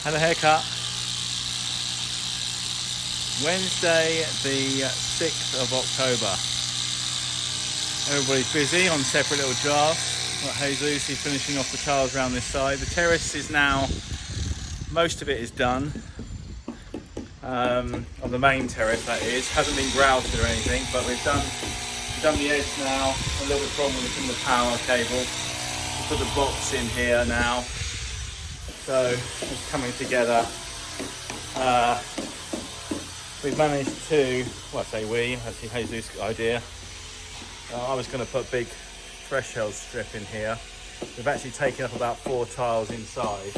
Had a haircut. Wednesday the 6th of October. Everybody's busy on separate little jobs. Got Jesus, he's finishing off the tiles around this side. The terrace is now, most of it is done. On the main terrace that is. Hasn't been grouted or anything, but we've done the edge now. A little bit problem with the power cable. We put the box in here now. So it's coming together. We've managed to, well I say we, actually Jesus' idea. I was going to put a big threshold strip in here. We've actually taken up about 4 tiles inside,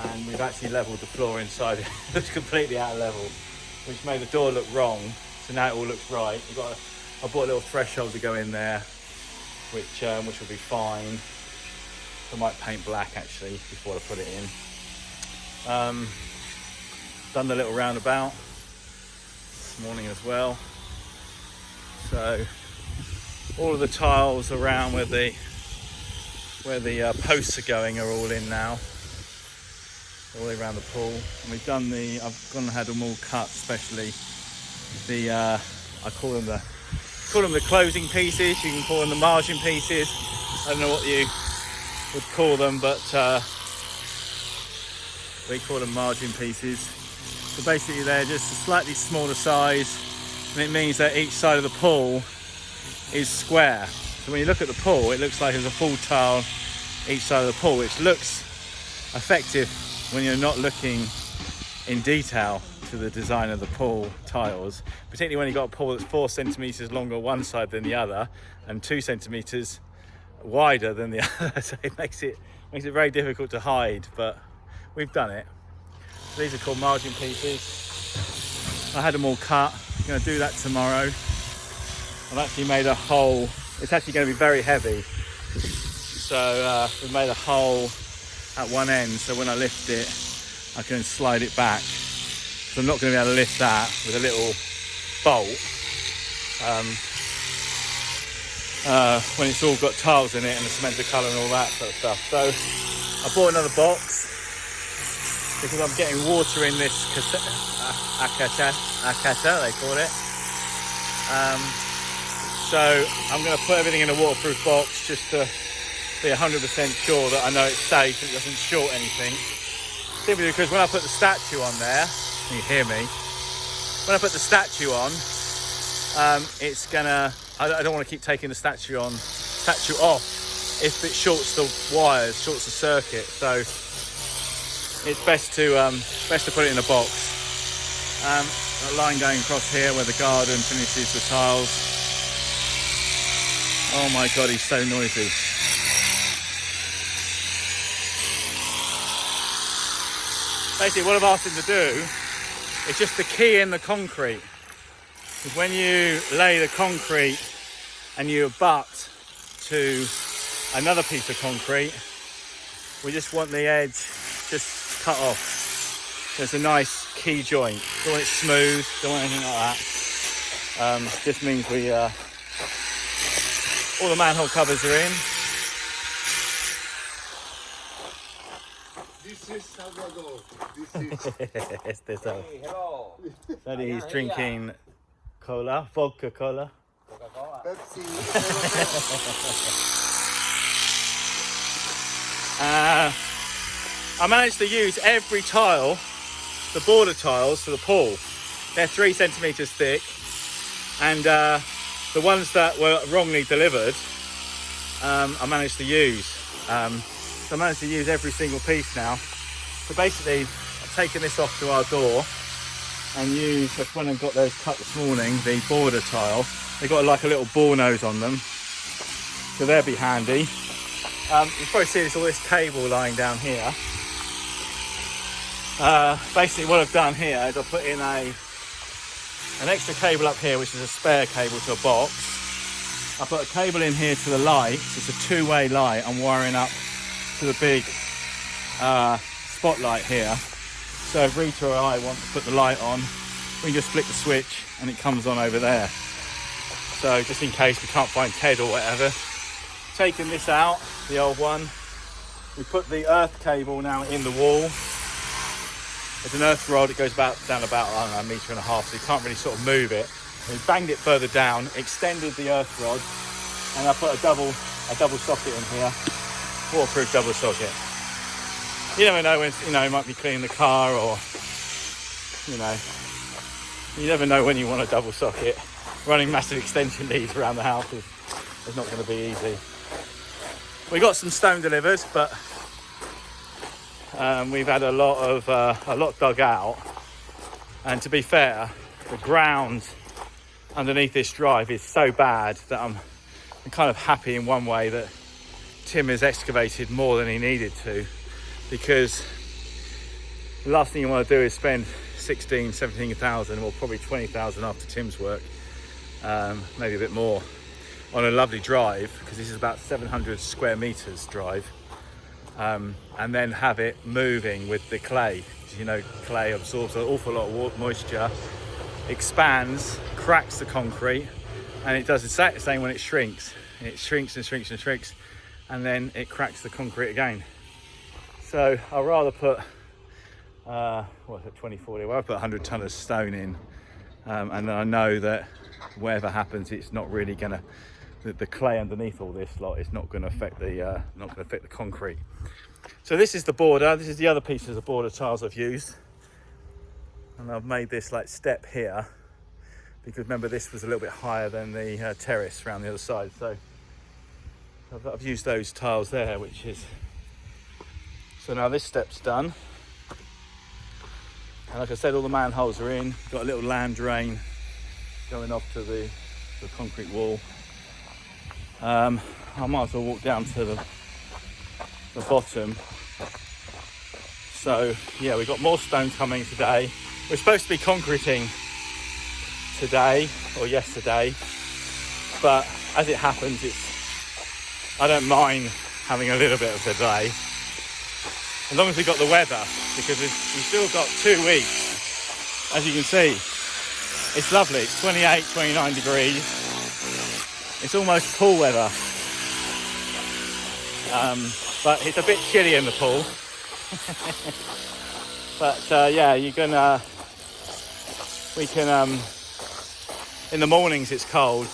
and we've actually levelled the floor inside. It looks completely out of level, which made the door look wrong. So now it all looks right. I bought a little threshold to go in there, which will be fine. I might paint black actually before I put it in. Done the little roundabout this morning as well. So all of the tiles around where the posts are going are all in now, all the way around the pool. And we've done I've gone and had them all cut, especially I call them the closing pieces. You can call them the margin pieces. I don't know what you would call them, but we call them margin pieces. So basically they're just a slightly smaller size, and it means that each side of the pool is square. So when you look at the pool, it looks like there's a full tile each side of the pool, which looks effective when you're not looking in detail to the design of the pool tiles, particularly when you've got a pool that's 4 centimeters longer one side than the other and 2 centimeters wider than the other. So it makes it very difficult to hide, but we've done it. So these are called margin pieces. I had them all cut. I'm going to do that tomorrow. I've actually made a hole. It's actually going to be very heavy, so we've made a hole at one end, so when I lift it I can slide it back. So I'm not going to be able to lift that with a little bolt when it's all got tiles in it and the cemented colour and all that sort of stuff. So I bought another box because I'm getting water in this akata they call it. So I'm going to put everything in a waterproof box just to be 100% sure that I know it's safe, it doesn't short anything. Simply because when I put the statue on there, can you hear me? When I put the statue on, it's gonna, I don't want to keep taking the statue off if it shorts the wires, shorts the circuit. So it's best to put it in a box. A line going across here where the garden finishes the tiles. Oh my god, he's so noisy. Basically what I've asked him to do is just to key in the concrete. Because when you lay the concrete and you abut to another piece of concrete, we just want the edge just cut off. There's a nice key joint. Don't want it smooth, don't want anything like that. Just means we all the manhole covers are in. This is Salvador. This is. Hey, hello. So he's drinking cola, vodka cola. Coca-Cola. Pepsi. I managed to use every tile, the border tiles for the pool. They're 3 centimeters thick, and the ones that were wrongly delivered, I managed to use. So I managed to use every single piece now. So basically, I've taken this off to our door and used, that's when I got those cut this morning, the border tile. They've got like a little ball nose on them, so they'll be handy. You probably see all this cable lying down here. Basically what I've done here is I've put in an extra cable up here, which is a spare cable to a box. I put a cable in here to the light. It's a 2-way light. I'm wiring up to the big spotlight here. So if Rita or I want to put the light on, we can just flick the switch and it comes on over there. So just in case we can't find Ted or whatever. Taking this out, the old one, we put the earth cable now in the wall. There's an earth rod. It goes down about, I don't know, a metre and a half, so you can't really sort of move it. And we banged it further down, extended the earth rod, and I put a double socket in here, waterproof double socket. You never know when, you know, you might be cleaning the car, or, you know, you never know when you want a double socket. Running massive extension leads around the house is not going to be easy. We got some stone delivered, but we've had a lot dug out, and to be fair, the ground underneath this drive is so bad that I'm kind of happy in one way that Tim has excavated more than he needed to, because the last thing you want to do is spend 16, 17,000 or probably 20,000 after Tim's work, maybe a bit more, on a lovely drive, because this is about 700 square meters drive, and then have it moving with the clay. You know, clay absorbs an awful lot of moisture, expands, cracks the concrete, and it does the same when it shrinks. It shrinks and shrinks and shrinks, and then it cracks the concrete again. So I'd rather put 2040, well, I put 100 ton of stone in, and then I know that whatever happens, it's not really gonna, the clay underneath all this lot is not going to affect the concrete. So this is the border. This is the other pieces of border tiles I've used, and I've made this like step here because remember this was a little bit higher than the terrace around the other side. So I've used those tiles there, which is, so now this step's done. And like I said, all the manholes are in. Got a little land drain going off to the concrete wall. I might as well walk down to the bottom. So yeah, we've got more stone coming today. We're supposed to be concreting today or yesterday, but as it happens, I don't mind having a little bit of a delay, as long as we've got the weather, because we've still got 2 weeks. As you can see, it's lovely. It's 28, 29 degrees. It's almost pool weather, but it's a bit chilly in the pool. But yeah, we can, in the mornings it's cold.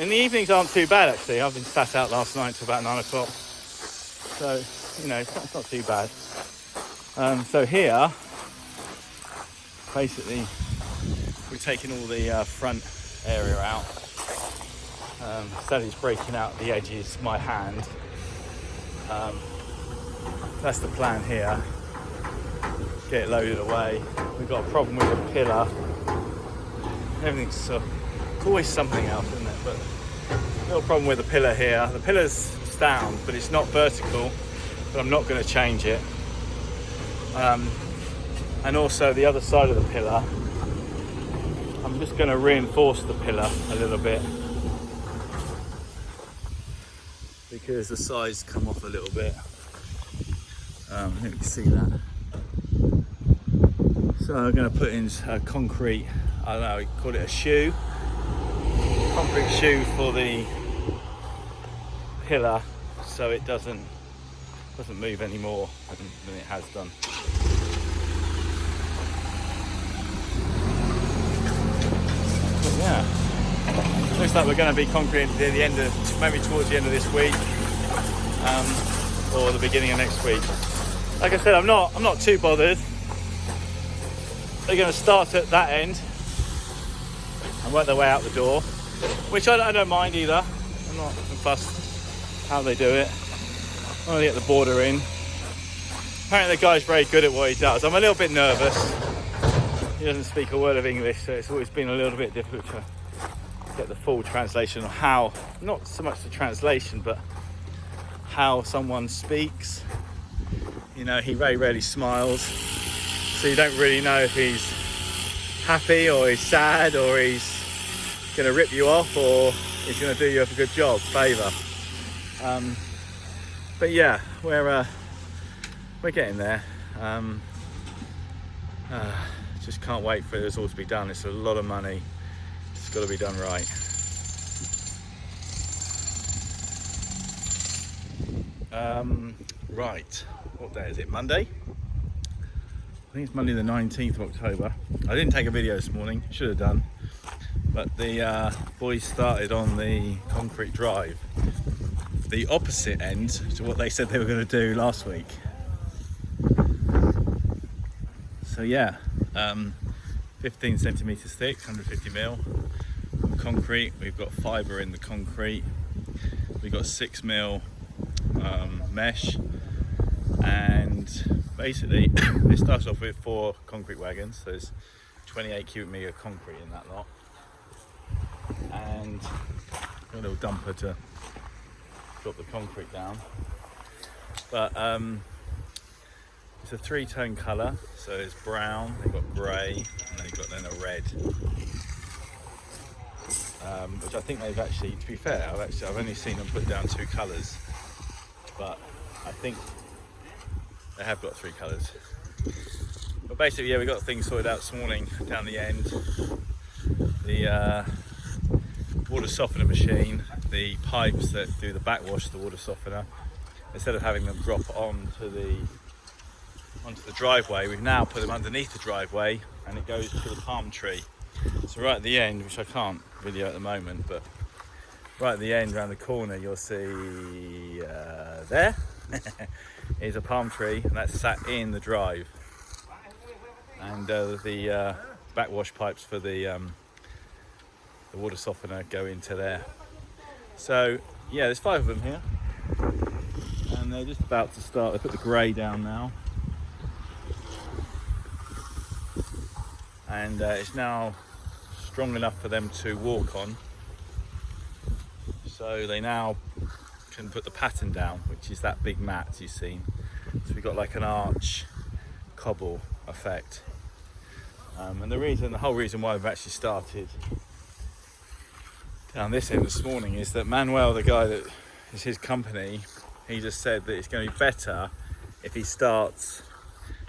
In the evenings aren't too bad actually. I've been sat out last night till about 9 o'clock. So, you know, it's not too bad. So here, basically, we're taking all the front area out. Sally's breaking out the edges, my hand. That's the plan here. Get it loaded away. We've got a problem with the pillar. Everything's it's always something else, isn't it? But a little problem with the pillar here. The pillar's sound, but it's not vertical. But I'm not going to change it. And also the other side of the pillar, I'm just going to reinforce the pillar a little bit, because the sides come off a little bit. Let me see that. So I'm going to put in a concrete, I don't know, we call it a shoe. Concrete shoe for the pillar, so it doesn't move any more than it has done. But yeah, looks like we're going to be concreting at the end of, maybe towards the end of this week, or the beginning of next week. Like I said, I'm not too bothered. They're going to start at that end and work their way out the door, which I don't mind either. I'm not fussed how they do it. I want to get the border in. Apparently the guy's very good at what he does. I'm a little bit nervous. He doesn't speak a word of English, so it's always been a little bit difficult to get the full translation of how, not so much the translation, but how someone speaks. You know, he very rarely smiles, so you don't really know if he's happy or he's sad or he's going to rip you off or he's going to do you a good job, favour. But yeah, we're getting there. Just can't wait for this all to be done. It's a lot of money. It's got to be done right. Right, what day is it? Monday? I think it's Monday the 19th of October. I didn't take a video this morning, should have done. But the boys started on the concrete drive, the opposite end to what they said they were going to do last week. So yeah, 15 centimetres thick, 150 mil concrete. We've got fibre in the concrete. We've got 6 mil mesh, and basically it starts off with 4 concrete wagons. So there's 28 cubic metre of concrete in that lot, and a little dumper to drop the concrete down. But it's a 3-tone colour, so it's brown, they've got grey, and then you've got then a red. Which I think they've actually, to be fair, I've only seen them put down 2 colours, but I think they have got 3 colours. But basically, yeah, we got things sorted out this morning down the end. The water softener machine, the pipes that do the backwash, the water softener, instead of having them drop onto the driveway, we've now put them underneath the driveway, and it goes to the palm tree. So right at the end, which I can't video at the moment, but right at the end around the corner, you'll see there is a palm tree, and that's sat in the drive, and the backwash pipes for the water softener go into there. So yeah, there's 5 of them here, and they're just about to start. They put the grey down now, and it's now strong enough for them to walk on, so they now can put the pattern down, which is that big mat you've seen. So we've got like an arch cobble effect, and the whole reason why we've actually started down this end this morning is that Manuel, the guy that is his company, he just said that it's going to be better if he starts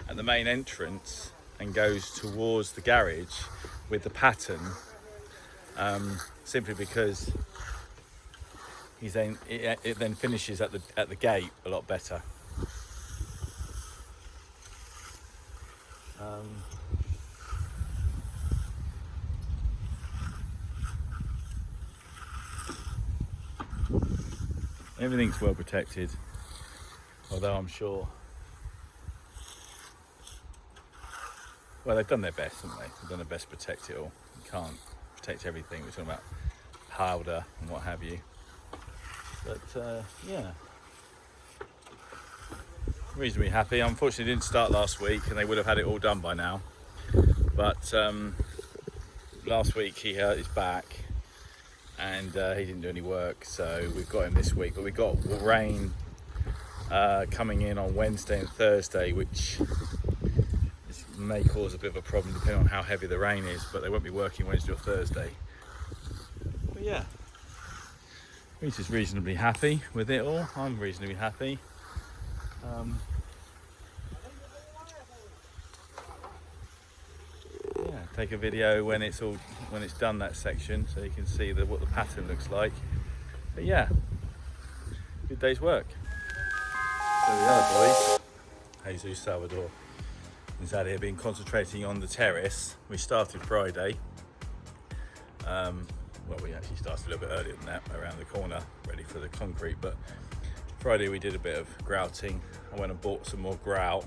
at the main entrance and goes towards the garage with the pattern, simply because it then finishes at the gate a lot better. Everything's well protected, although I'm sure, well, they've done their best, haven't they? They've done their best to protect it all. You can't protect everything. We're talking about powder and what have you. But yeah, reasonably happy. Unfortunately, it didn't start last week, and they would have had it all done by now. But last week he hurt his back, and he didn't do any work, so we've got him this week. But we got rain coming in on Wednesday and Thursday, which may cause a bit of a problem depending on how heavy the rain is, but they won't be working Wednesday or Thursday. But yeah, Reese is reasonably happy with it all. I'm reasonably happy. Yeah, take a video when it's done, that section, so you can see what the pattern looks like. But yeah, good day's work. So the other boys, Jesus Salvador, is out here concentrating on the terrace. We started Friday. Well, we actually started a little bit earlier than that, around the corner, ready for the concrete. But Friday we did a bit of grouting. I went and bought some more grout.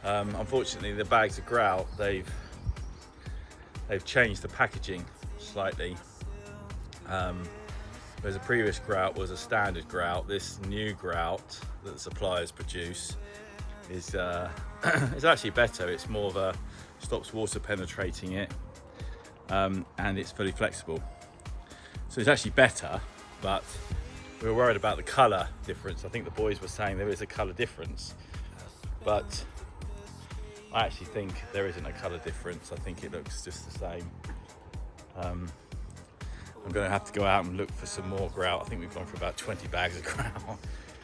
Unfortunately, the bags of grout, they've changed the packaging slightly. Whereas the previous grout was a standard grout, this new grout that the suppliers produce is it's actually better. It's more of a, stops water penetrating it, and it's fully flexible. So it's actually better, but we were worried about the colour difference. I think the boys were saying there is a colour difference, but I actually think there isn't a colour difference. I think it looks just the same. I'm going to have to go out and look for some more grout. I think we've gone for about 20 bags of grout.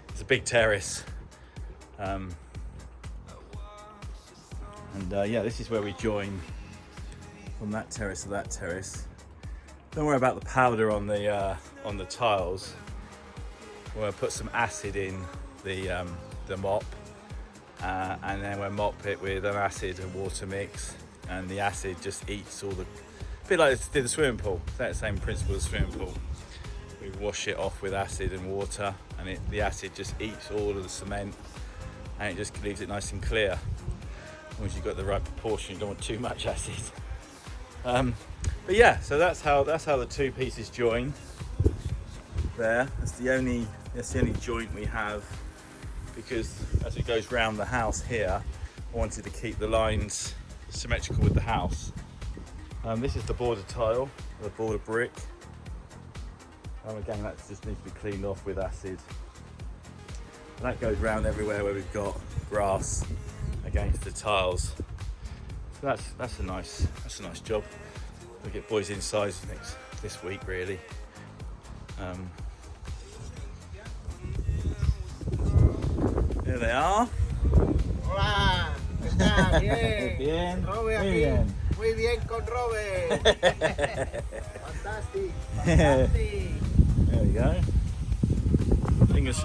It's a big terrace. Yeah, this is where we join from that terrace to that terrace. Don't worry about the powder on the tiles. We're going to put some acid in the mop, and then we mop it with an acid and water mix, and the acid just eats all the, a bit like the swimming pool. It's that same principle as swimming pool. We wash it off with acid and water, and the acid just eats all of the cement, and it just leaves it nice and clear. As long as you've got the right proportion, you don't want too much acid. But yeah, so that's how the two pieces join. There, that's the only joint we have, because as it goes round the house here, I wanted to keep the lines symmetrical with the house. This is the border tile, the border brick. Again, that just needs to be cleaned off with acid. And that goes round everywhere where we've got grass against the tiles. So that's a nice job. We'll get boys inside this week really. There they are. Hola, ¿qué tal? Bien. Bien. Robe Muy aquí. bien. Muy bien con Robe. Fantastic. Fantastic. There we go. Fingers.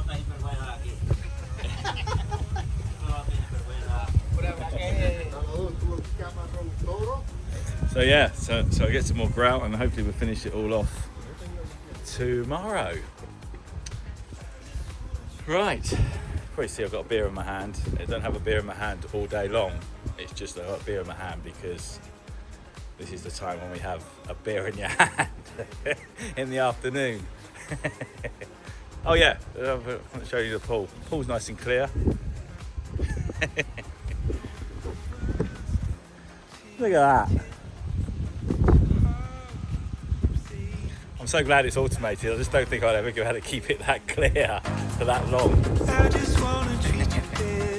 So yeah, so I get some more grout and hopefully we'll finish it all off tomorrow. Right, probably see I've got a beer in my hand. I don't have a beer in my hand all day long. It's just I've got a beer in my hand because this is the time when we have a beer in your hand in the afternoon. Oh yeah, I want to show you the pool. The pool's nice and clear. Look at that. I'm so glad it's automated. I just don't think I'd ever go how to keep it that clear for that long. I just wanna treat you fair.